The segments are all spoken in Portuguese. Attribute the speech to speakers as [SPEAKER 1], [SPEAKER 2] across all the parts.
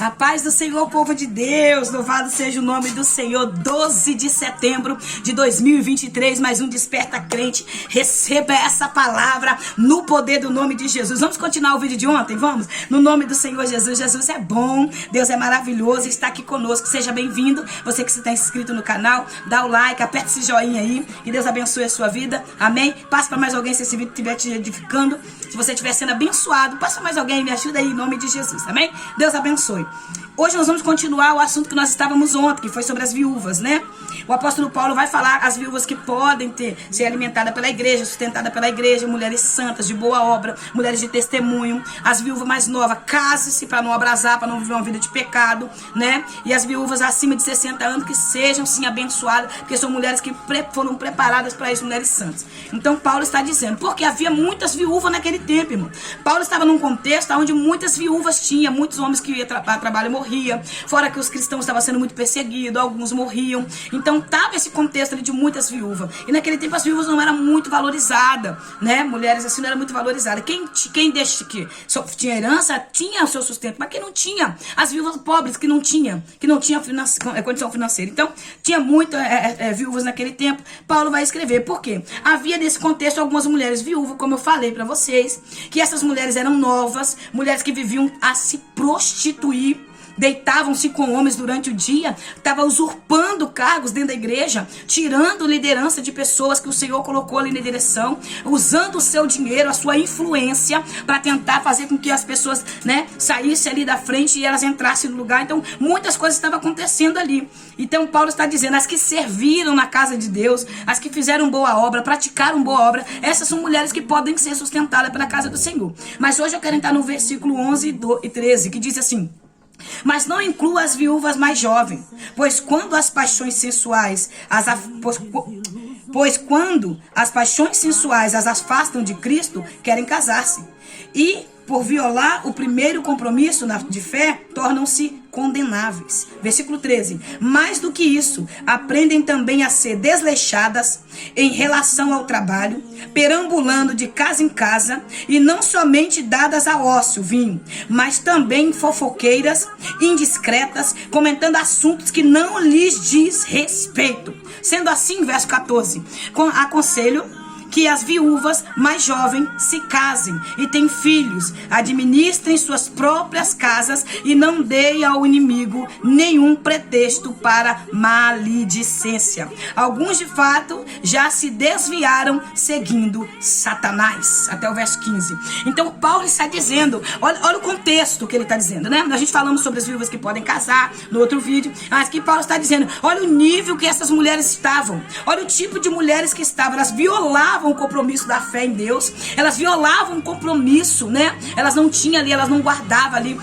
[SPEAKER 1] A paz do Senhor, povo de Deus, louvado seja o nome do Senhor. 12 de setembro de 2023, mais um Desperta Crente. Receba essa palavra no poder do nome de Jesus. Vamos continuar o vídeo de ontem? Vamos? No nome do Senhor Jesus. Jesus é bom, Deus é maravilhoso, está aqui conosco. Seja bem-vindo. Você que está inscrito no canal, dá o like, aperta esse joinha aí, que Deus abençoe a sua vida. Amém? Passa para mais alguém se esse vídeo estiver te edificando. Se você estiver sendo abençoado, passa para mais alguém, me ajuda aí em nome de Jesus. Amém? Deus abençoe. Hoje nós vamos continuar o assunto que nós estávamos ontem, que foi sobre as viúvas, né? O apóstolo Paulo vai falar as viúvas que podem ser alimentadas pela igreja, sustentadas pela igreja, mulheres santas, de boa obra, mulheres de testemunho. As viúvas mais novas, case-se para não abrasar, para não viver uma vida de pecado, né? E as viúvas acima de 60 anos que sejam sim abençoadas, porque são mulheres que foram preparadas para isso, mulheres santas. Então Paulo está dizendo, porque havia muitas viúvas naquele tempo, irmão. Paulo estava num contexto onde muitas viúvas tinha, muitos homens que iam para trabalho morriam, fora que os cristãos estavam sendo muito perseguidos, alguns morriam. Então estava esse contexto ali de muitas viúvas. E naquele tempo as viúvas não eram muito valorizadas, né? Mulheres assim não eram muito valorizadas. Quem deixa que tinha herança, tinha o seu sustento. Mas quem não tinha, as viúvas pobres que não tinha condição financeira. Então tinha muitas viúvas naquele tempo. Paulo vai escrever. Por quê? Havia nesse contexto algumas mulheres viúvas, como eu falei para vocês, que essas mulheres eram novas, mulheres que viviam a se prostituir, deitavam-se com homens durante o dia, estavam usurpando cargos dentro da igreja, tirando liderança de pessoas que o Senhor colocou ali na direção, usando o seu dinheiro, a sua influência, para tentar fazer com que as pessoas, né, saíssem ali da frente e elas entrassem no lugar. Então muitas coisas estavam acontecendo ali. Então Paulo está dizendo, as que serviram na casa de Deus, as que fizeram boa obra, praticaram boa obra, essas são mulheres que podem ser sustentadas pela casa do Senhor. Mas hoje eu quero entrar no versículo 11 e 13, que diz assim: mas não inclua as viúvas mais jovens, pois quando as paixões sensuais as afastam de Cristo, querem casar-se. E, por violar o primeiro compromisso de fé, tornam-se condenáveis. Versículo 13. Mais do que isso, aprendem também a ser desleixadas em relação ao trabalho, perambulando de casa em casa, e não somente dadas a ócio, vinho, mas também fofoqueiras, indiscretas, comentando assuntos que não lhes diz respeito. Sendo assim, verso 14, aconselho que as viúvas mais jovens se casem e tenham filhos, administrem suas próprias casas e não deem ao inimigo nenhum pretexto para maledicência. Alguns de fato já se desviaram seguindo Satanás. Até o verso 15. Então Paulo está dizendo, olha o contexto que ele está dizendo, né? A gente falamos sobre as viúvas que podem casar no outro vídeo, mas que Paulo está dizendo, olha o nível que essas mulheres estavam, olha o tipo de mulheres que estavam, elas violavam o compromisso da fé em Deus, elas violavam o compromisso, né? Elas não tinham ali, elas não guardavam ali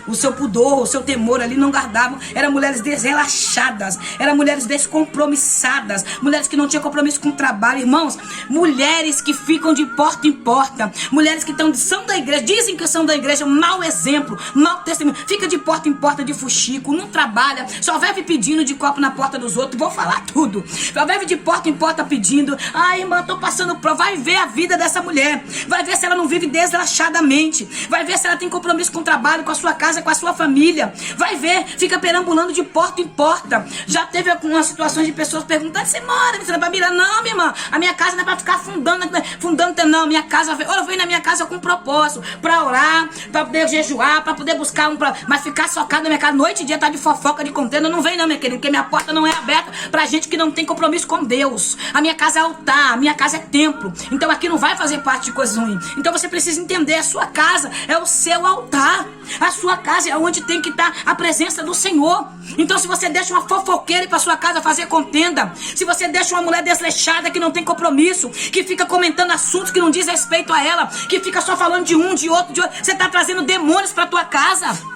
[SPEAKER 1] o seu pudor, o seu temor ali, não guardavam. Eram mulheres desrelaxadas, eram mulheres descompromissadas, mulheres que não tinham compromisso com o trabalho, irmãos, mulheres que ficam de porta em porta, mulheres que são da igreja, dizem que são da igreja, mau exemplo, mau testemunho, fica de porta em porta de fuxico, não trabalha, só vive pedindo de copo na porta dos outros. Vou falar tudo, só vive de porta em porta pedindo, irmã, eu tô passando prova. Vai ver a vida dessa mulher, vai ver se ela não vive deslachadamente, vai ver se ela tem compromisso com o trabalho, com a sua casa, com a sua família, vai ver, fica perambulando de porta em porta. Já teve algumas situações de pessoas perguntando, você mora na família? Não, minha irmã, a minha casa não é pra ficar fundando não, minha casa, eu venho na minha casa com propósito, pra orar, pra poder jejuar, pra poder buscar mas ficar socado na minha casa, noite e dia, tá de fofoca, de contenda, não vem não, minha querida, porque minha porta não é aberta pra gente que não tem compromisso com Deus. A minha casa é altar, a minha casa é templo, então aqui não vai fazer parte de coisas ruins. Então você precisa entender, a sua casa é o seu altar, a sua casa é onde tem que estar a presença do Senhor. Então se você deixa uma fofoqueira ir pra sua casa fazer contenda, se você deixa uma mulher desleixada que não tem compromisso, que fica comentando assuntos que não diz respeito a ela, que fica só falando de um, de outro, você tá trazendo demônios pra tua casa.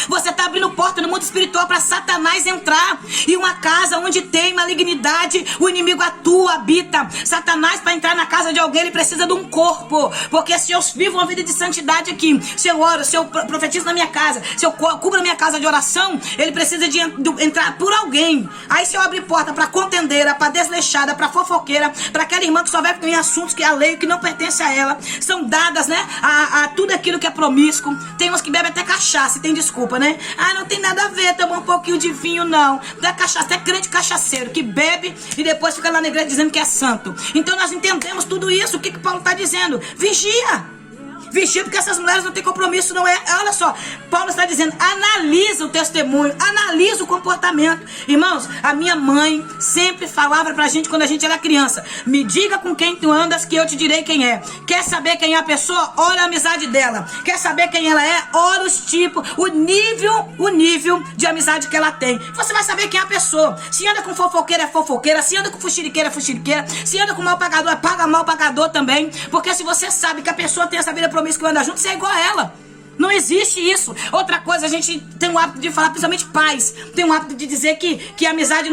[SPEAKER 1] Você está abrindo porta no mundo espiritual para Satanás entrar. E uma casa onde tem malignidade, o inimigo atua, habita. Satanás, para entrar na casa de alguém, ele precisa de um corpo. Porque se eu vivo uma vida de santidade aqui, se eu oro, se eu profetizo na minha casa, se eu cubro a minha casa de oração, ele precisa de entrar por alguém. Aí se eu abrir porta para contendeira, para desleixada, para fofoqueira, para aquela irmã que só vai em assuntos que a lei, que não pertence a ela, são dadas, né, a tudo aquilo que é promíscuo. Tem uns que bebem até cachaça e tem desculpa. desculpa, né? Ah, não tem nada a ver tomar um pouquinho de vinho, não. Da cachaça, é crente cachaceiro que bebe e depois fica lá na igreja dizendo que é santo. Então nós entendemos tudo isso. O que Paulo está dizendo? Vigia. Vigia, porque essas mulheres não têm compromisso, não é? Olha só, Paulo está dizendo, analisa o testemunho, analisa o comportamento. Irmãos, a minha mãe sempre falava pra gente quando a gente era criança: me diga com quem tu andas que eu te direi quem é. Quer saber quem é a pessoa? Olha a amizade dela. Quer saber quem ela é? Olha os tipos, o nível de amizade que ela tem. Você vai saber quem é a pessoa. Se anda com fofoqueira, é fofoqueira. Se anda com fuxiriqueira, é fuxiriqueira. Se anda com mal pagador, é paga mal pagador também. Porque se você sabe que a pessoa tem essa vida promissa que anda junto, você é igual a ela. Não existe isso. Outra coisa, a gente tem o hábito de falar, principalmente pais, tem o hábito de dizer que a amizade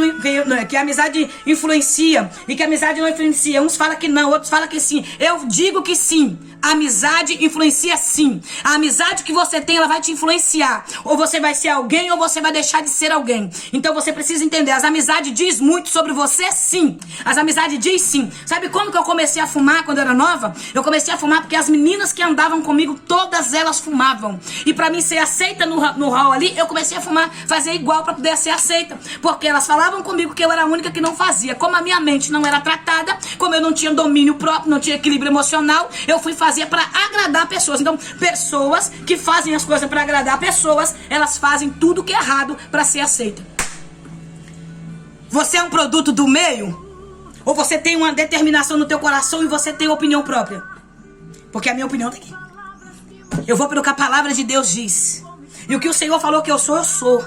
[SPEAKER 1] que a amizade influencia e que a amizade não influencia. Uns falam que não, outros falam que sim. Eu digo que sim. A amizade influencia sim. A amizade que você tem, ela vai te influenciar. Ou você vai ser alguém, ou você vai deixar de ser alguém. Então você precisa entender, as amizades diz muito sobre você, sim. As amizades diz sim. Sabe como que eu comecei a fumar quando eu era nova? Eu comecei a fumar porque as meninas que andavam comigo, todas elas fumavam. E pra mim ser aceita no hall ali, eu comecei a fumar, fazer igual pra poder ser aceita. Porque elas falavam comigo que eu era a única que não fazia. Como a minha mente não era tratada, como eu não tinha domínio próprio, não tinha equilíbrio emocional, eu fui fazer para agradar pessoas. Então, pessoas que fazem as coisas para agradar pessoas, elas fazem tudo que é errado para ser aceita. Você é um produto do meio? Ou você tem uma determinação no teu coração e você tem opinião própria? Porque a minha opinião tá aqui. Eu vou pelo que a palavra de Deus diz. E o que o Senhor falou que eu sou, eu sou.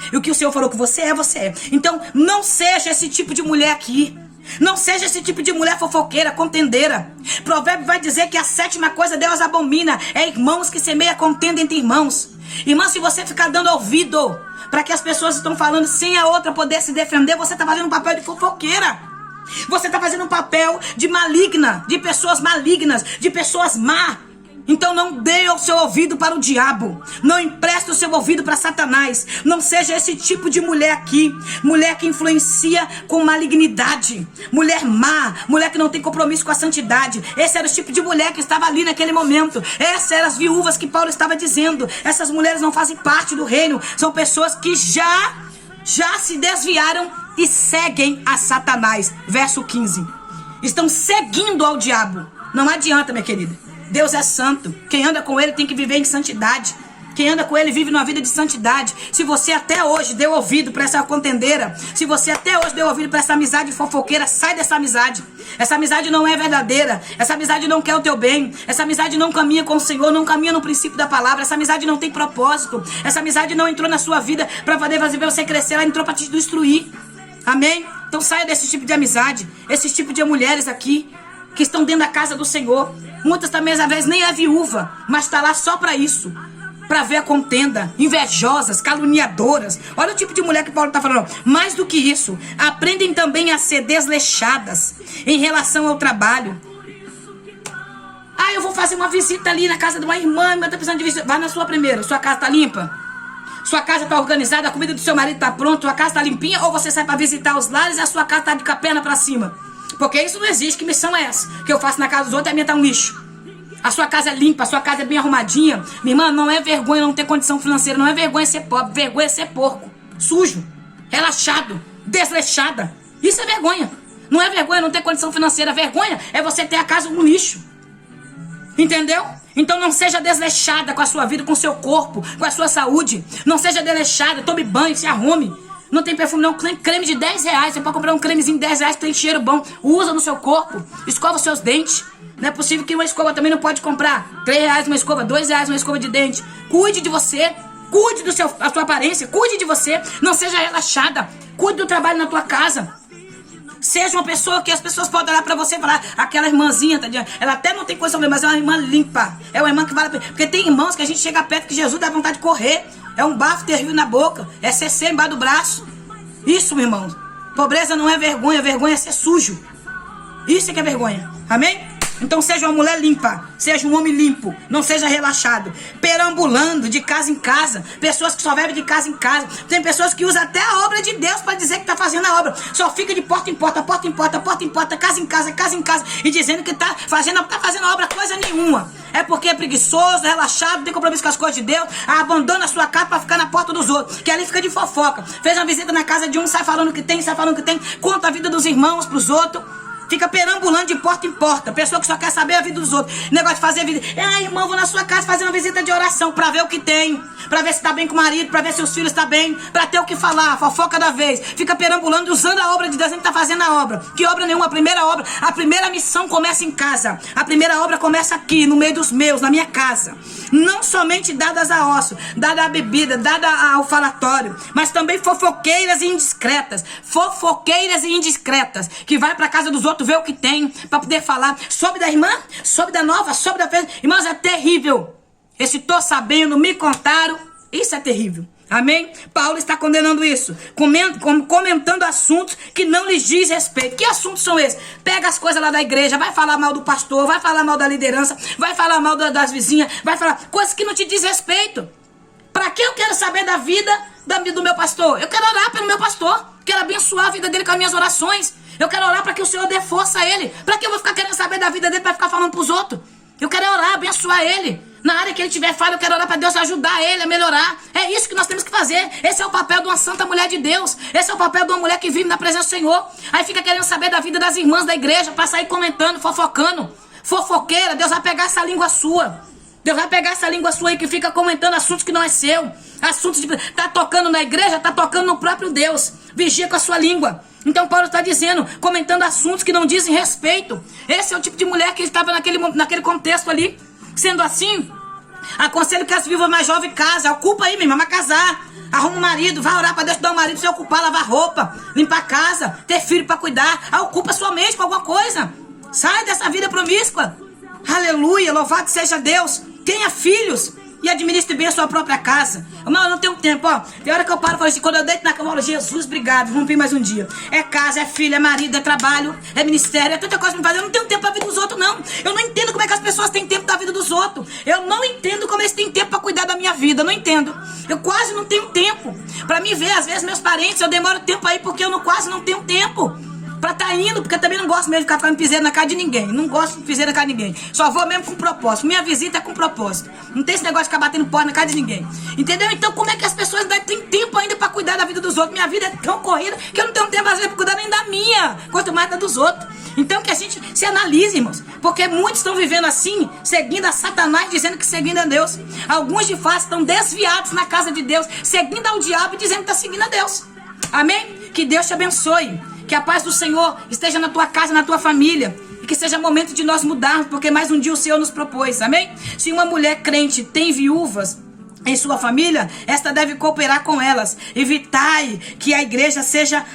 [SPEAKER 1] E o que o Senhor falou que você é, você é. Então, não seja esse tipo de mulher aqui. Não seja esse tipo de mulher fofoqueira, contendeira. Provérbio vai dizer que a 7ª coisa Deus abomina é irmãos que semeia contenda entre irmãos. Irmã, se você ficar dando ouvido para que as pessoas estão falando sem a outra poder se defender, você está fazendo um papel de fofoqueira. Você está fazendo um papel de maligna, de pessoas malignas, de pessoas má. Então não dê o seu ouvido para o diabo. Não empreste o seu ouvido para Satanás. Não seja esse tipo de mulher aqui. Mulher que influencia com malignidade. Mulher má. Mulher que não tem compromisso com a santidade. Esse era o tipo de mulher que estava ali naquele momento. Essas eram as viúvas que Paulo estava dizendo. Essas mulheres não fazem parte do reino. São pessoas que já se desviaram e seguem a Satanás. Verso 15. Estão seguindo ao diabo. Não adianta, minha querida. Deus é santo. Quem anda com ele tem que viver em santidade. Quem anda com ele vive numa vida de santidade. Se você até hoje deu ouvido para essa contendeira, se você até hoje deu ouvido para essa amizade fofoqueira, sai dessa amizade. Essa amizade não é verdadeira. Essa amizade não quer o teu bem. Essa amizade não caminha com o Senhor, não caminha no princípio da palavra. Essa amizade não tem propósito. Essa amizade não entrou na sua vida para poder fazer você crescer, ela entrou para te destruir. Amém? Então saia desse tipo de amizade. Esse tipo de mulheres aqui que estão dentro da casa do Senhor. Muitas também às vezes nem é viúva, mas está lá só para isso, para ver a contenda, invejosas, caluniadoras. Olha o tipo de mulher que Paulo está falando. Mais do que isso, aprendem também a ser desleixadas em relação ao trabalho. Ah, eu vou fazer uma visita ali na casa de uma irmã, mas está precisando de visita. Vai na sua primeiro. Sua casa está limpa? Sua casa está organizada? A comida do seu marido está pronta? Sua casa está limpinha? Ou você sai para visitar os lares e a sua casa está de perna para cima? Porque isso não existe. Que missão é essa? Que eu faço na casa dos outros e a minha tá um lixo. A sua casa é limpa, a sua casa é bem arrumadinha. Minha irmã, não é vergonha não ter condição financeira. Não é vergonha ser pobre. Vergonha é ser porco. Sujo. Relaxado. Desleixada. Isso é vergonha. Não é vergonha não ter condição financeira. Vergonha é você ter a casa um lixo. Entendeu? Então não seja desleixada com a sua vida, com o seu corpo, com a sua saúde. Não seja desleixada. Tome banho, se arrume. Não tem perfume não, creme de 10 reais. Você pode comprar um cremezinho de 10 reais que tem cheiro bom. Usa no seu corpo, escova os seus dentes. Não é possível que uma escova também não pode comprar 3 reais uma escova, 2 reais uma escova de dente. Cuide de você, cuide da sua aparência, cuide de você. Não seja relaxada, cuide do trabalho na tua casa. Seja uma pessoa que as pessoas podem olhar pra você e falar: aquela irmãzinha, ela até não tem coisa sobre, mas é uma irmã limpa. É uma irmã que vale. Porque tem irmãos que a gente chega perto que Jesus dá vontade de correr. É um bafo terrível na boca. É CC embaixo do braço. Isso, meu irmão. Pobreza não é vergonha. Vergonha é ser sujo. Isso é que é vergonha. Amém? Então seja uma mulher limpa, seja um homem limpo, não seja relaxado, perambulando de casa em casa, pessoas que só vivem de casa em casa, tem pessoas que usam até a obra de Deus para dizer que está fazendo a obra, só fica de porta em porta, porta em porta, porta em porta, casa em casa, e dizendo que está fazendo a obra coisa nenhuma, é porque é preguiçoso, é relaxado, não tem compromisso com as coisas de Deus, abandona a sua casa para ficar na porta dos outros, que ali fica de fofoca, fez uma visita na casa de um, sai falando que tem, conta a vida dos irmãos pros outros, fica perambulando de porta em porta, pessoa que só quer saber a vida dos outros, negócio de fazer vida, irmão, vou na sua casa fazer uma visita de oração, pra ver o que tem, pra ver se tá bem com o marido, pra ver se os filhos tá bem, pra ter o que falar, fofoca da vez, fica perambulando e usando a obra de Deus, nem tá fazendo a obra, que obra nenhuma, a primeira missão começa em casa, a primeira obra começa aqui, no meio dos meus, na minha casa, não somente dadas a osso, dada a bebida, dada ao falatório, mas também fofoqueiras e indiscretas, que vai pra casa dos outros ver o que tem, para poder falar sobre da irmã, sobre da nova, sobre da festa. Irmãos, é terrível. Esse tô sabendo, me contaram, isso é terrível. Amém? Paulo está condenando isso, comentando assuntos que não lhes diz respeito. Que assuntos são esses? Pega as coisas lá da igreja, vai falar mal do pastor, vai falar mal da liderança, vai falar mal das vizinhas, vai falar coisas que não te diz respeito. Para que eu quero saber da vida do meu pastor? Eu quero orar pelo meu pastor, quero abençoar a vida dele com as minhas orações. Eu quero orar para que o Senhor dê força a ele. Para que eu vou ficar querendo saber da vida dele para ficar falando para os outros? Eu quero orar, abençoar ele. Na área que ele tiver falha, eu quero orar para Deus ajudar ele a melhorar. É isso que nós temos que fazer. Esse é o papel de uma santa mulher de Deus. Esse é o papel de uma mulher que vive na presença do Senhor. Aí fica querendo saber da vida das irmãs da igreja para sair comentando, fofocando. Fofoqueira, Deus vai pegar essa língua sua. Deus vai pegar essa língua sua aí que fica comentando assuntos que não é seu. Assuntos de... Tá tocando na igreja, tá tocando no próprio Deus. Vigia com a sua língua. Então Paulo está dizendo, comentando assuntos que não dizem respeito. Esse é o tipo de mulher que estava naquele contexto ali. Sendo assim, aconselho que as viúvas mais jovens casem. Ocupa aí, minha irmã, vai casar. Arruma um marido, vai orar para Deus te dar um marido, se ocupar, lavar roupa, limpar a casa, ter filho para cuidar. Ocupa sua mente com alguma coisa. Sai dessa vida promíscua. Aleluia, louvado seja Deus. Tenha filhos e administre bem a sua própria casa. Não, eu não tenho tempo, ó. Tem hora que eu paro e falo assim, quando eu deito na cama, eu falo, Jesus, obrigado, vamos vir mais um dia. É casa, é filho, é marido, é trabalho, é ministério, é tanta coisa pra me fazer. Eu não tenho tempo pra vida dos outros, não. Eu não entendo como é que as pessoas têm tempo da vida dos outros. Eu não entendo como eles têm tempo pra cuidar da minha vida, eu não entendo. Eu quase não tenho tempo pra me ver, às vezes, meus parentes, eu demoro tempo aí porque eu quase não tenho tempo pra tá indo, porque eu também não gosto mesmo de ficar ficando piseiro na casa de ninguém. Não gosto de piseiro na casa de ninguém. Só vou mesmo com propósito. Minha visita é com propósito. Não tem esse negócio de ficar batendo porta na casa de ninguém. Entendeu? Então como é que as pessoas ainda têm tempo ainda pra cuidar da vida dos outros? Minha vida é tão corrida que eu não tenho tempo às vezes pra cuidar nem da minha, quanto mais da dos outros. Então que a gente se analise, irmãos. Porque muitos estão vivendo assim, seguindo a Satanás, dizendo que seguindo a Deus. Alguns de fato estão desviados na casa de Deus, seguindo ao diabo e dizendo que está seguindo a Deus. Amém? Que Deus te abençoe. Que a paz do Senhor esteja na tua casa, na tua família. E que seja momento de nós mudarmos, porque mais um dia o Senhor nos propôs. Amém? Se uma mulher crente tem viúvas em sua família, esta deve cooperar com elas. Evitai que a igreja seja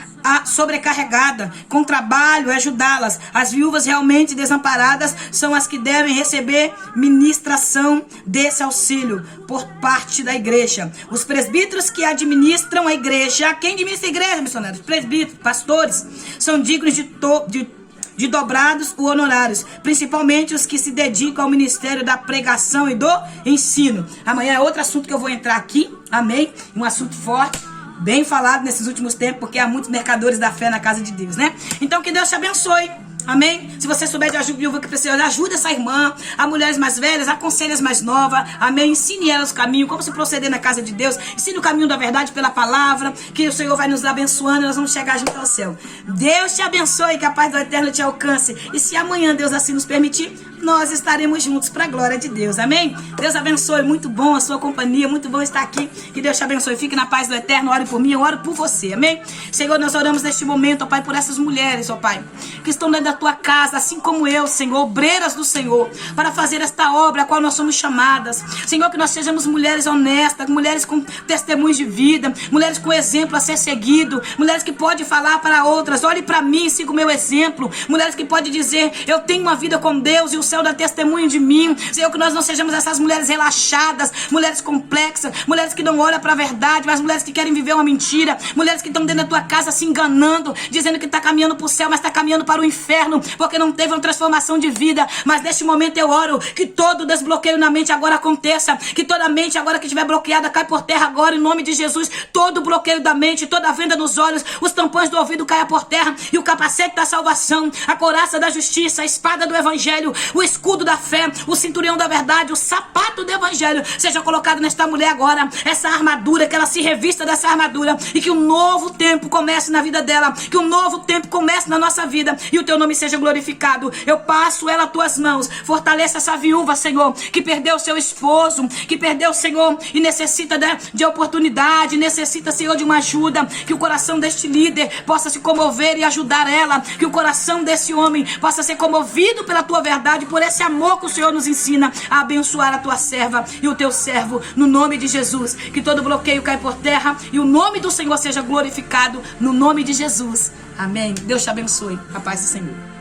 [SPEAKER 1] sobrecarregada com trabalho, ajudá-las. As viúvas realmente desamparadas são as que devem receber ministração desse auxílio por parte da igreja. Os presbíteros que administram a igreja, quem administra a igreja, missionários? Presbíteros, pastores, são dignos de dobrados os honorários, principalmente os que se dedicam ao ministério da pregação e do ensino. Amanhã é outro assunto que eu vou entrar aqui, amém? Um assunto forte, bem falado nesses últimos tempos, porque há muitos mercadores da fé na casa de Deus, né? Então que Deus te abençoe. Amém? Se você souber de ajuda viúva que precisa, ajude essa irmã, a mulheres mais velhas, aconselhe as mais novas, amém? Ensine elas o caminho, como se proceder na casa de Deus, ensine o caminho da verdade pela palavra, que o Senhor vai nos abençoando e nós vamos chegar junto ao céu. Deus te abençoe, que a paz do Eterno te alcance, e se amanhã Deus assim nos permitir, nós estaremos juntos para a glória de Deus, amém? Deus abençoe, muito bom a sua companhia, muito bom estar aqui, que Deus te abençoe, fique na paz do Eterno, ore por mim, eu oro por você, amém? Senhor, nós oramos neste momento, ó Pai, por essas mulheres, ó Pai, que estão dentro da tua casa, assim como eu, Senhor, obreiras do Senhor, para fazer esta obra a qual nós somos chamadas, Senhor, que nós sejamos mulheres honestas, mulheres com testemunhos de vida, mulheres com exemplo a ser seguido, mulheres que podem falar para outras, olhe para mim, siga o meu exemplo, mulheres que podem dizer, eu tenho uma vida com Deus e o Senhor, dá testemunho de mim. Senhor, que nós não sejamos essas mulheres relaxadas, mulheres complexas, mulheres que não olham para a verdade, mas mulheres que querem viver uma mentira, mulheres que estão dentro da tua casa se enganando, dizendo que está caminhando para o céu, mas está caminhando para o inferno, porque não teve uma transformação de vida. Mas neste momento eu oro que todo desbloqueio na mente agora aconteça, que toda mente agora que estiver bloqueada cai por terra agora, em nome de Jesus. Todo bloqueio da mente, toda venda nos olhos, os tampões do ouvido caia por terra, e o capacete da salvação, a couraça da justiça, a espada do evangelho, o escudo da fé, o cinturão da verdade, o sapato do evangelho seja colocado nesta mulher agora, essa armadura, que ela se revista dessa armadura, e que um novo tempo comece na vida dela, que um novo tempo comece na nossa vida, e o teu nome seja glorificado. Eu passo ela às tuas mãos. Fortaleça essa viúva, Senhor, que perdeu seu esposo, que perdeu, Senhor, e necessita de oportunidade, necessita, Senhor, de uma ajuda. Que o coração deste líder possa se comover e ajudar ela, que o coração desse homem possa ser comovido pela tua verdade, por esse amor que o Senhor nos ensina a abençoar a tua serva e o teu servo, no nome de Jesus. Que todo bloqueio caia por terra e o nome do Senhor seja glorificado, no nome de Jesus. Amém. Deus te abençoe. A paz do Senhor.